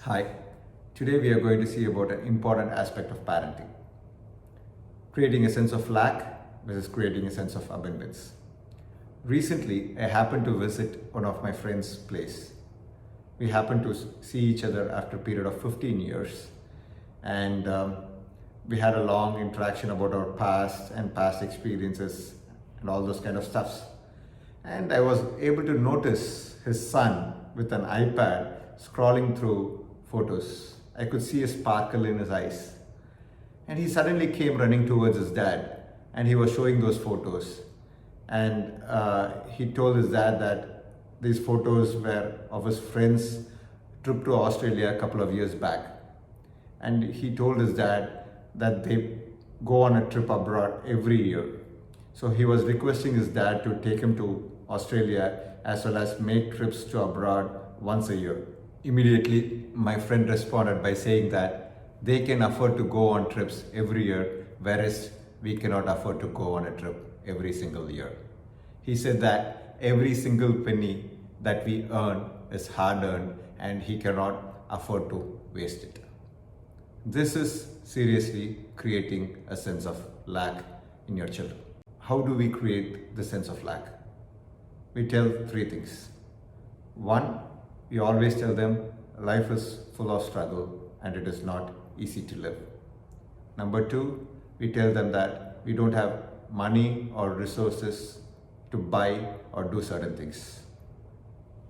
Hi, today we are going to see about an important aspect of parenting. Creating a sense of lack versus creating a sense of abundance. Recently, I happened to visit one of my friend's place. We happened to see each other after a period of 15 years and we had a long interaction about our past and past experiences and all those kind of stuffs. And I was able to notice his son with an iPad scrolling through photos. I could see a sparkle in his eyes. And he suddenly came running towards his dad and he was showing those photos. And he told his dad that these photos were of his friend's trip to Australia a couple of years back. And he told his dad that they go on a trip abroad every year. So he was requesting his dad to take him to Australia as well as make trips to abroad once a year. Immediately, my friend responded by saying that they can afford to go on trips every year, whereas we cannot afford to go on a trip every single year. He said that every single penny that we earn is hard earned and he cannot afford to waste it. This is seriously creating a sense of lack in your children. How do we create the sense of lack? We tell three things. One, we always tell them life is full of struggle and it is not easy to live. Number two, we tell them that we don't have money or resources to buy or do certain things.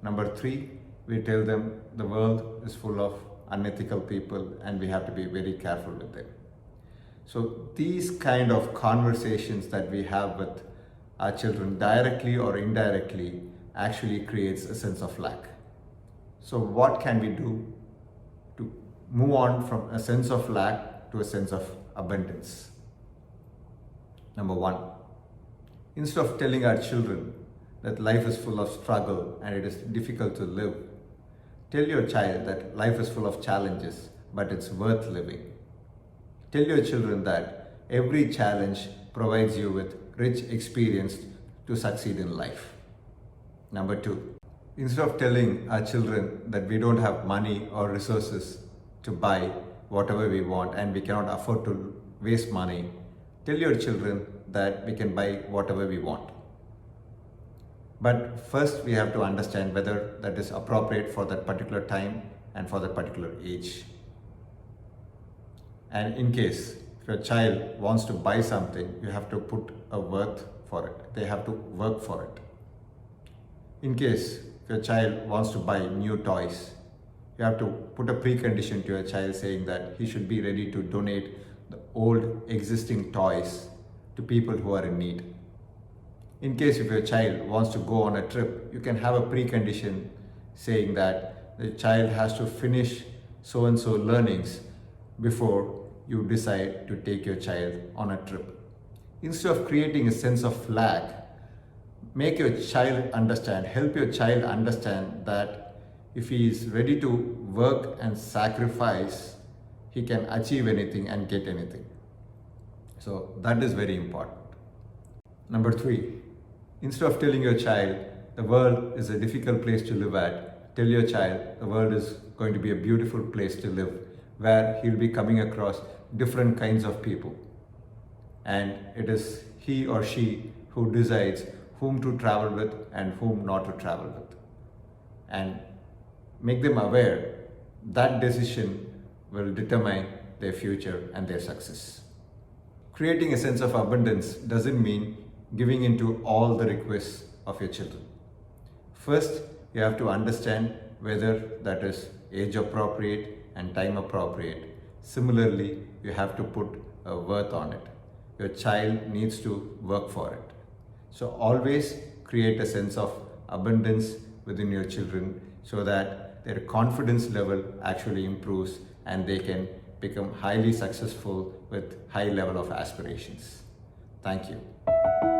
Number three, we tell them the world is full of unethical people and we have to be very careful with them. So these kind of conversations that we have with our children directly or indirectly actually creates a sense of lack. So what can we do to move on from a sense of lack to a sense of abundance? Number one, instead of telling our children that life is full of struggle and it is difficult to live, tell your child that life is full of challenges, but it's worth living. Tell your children that every challenge provides you with rich experience to succeed in life. Number two, instead of telling our children that we don't have money or resources to buy whatever we want and we cannot afford to waste money, tell your children that we can buy whatever we want. But first we have to understand whether that is appropriate for that particular time and for that particular age. And in case if your child wants to buy something, you have to put a worth for it. They have to work for it. In case if your child wants to buy new toys, you have to put a precondition to your child saying that he should be ready to donate the old existing toys to people who are in need. In case if your child wants to go on a trip, you can have a precondition saying that the child has to finish so and so learnings before you decide to take your child on a trip. Instead of creating a sense of lack, make your child understand, help your child understand that if he is ready to work and sacrifice, he can achieve anything and get anything. So that is very important. Number three, instead of telling your child the world is a difficult place to live at, tell your child the world is going to be a beautiful place to live, where he'll be coming across different kinds of people. And it is he or she who decides whom to travel with and whom not to travel with. And make them aware that decision will determine their future and their success. Creating a sense of abundance doesn't mean giving into all the requests of your children. First, you have to understand whether that is age appropriate and time appropriate. Similarly, you have to put a worth on it. Your child needs to work for it. So always create a sense of abundance within your children so that their confidence level actually improves and they can become highly successful with high level of aspirations. Thank you.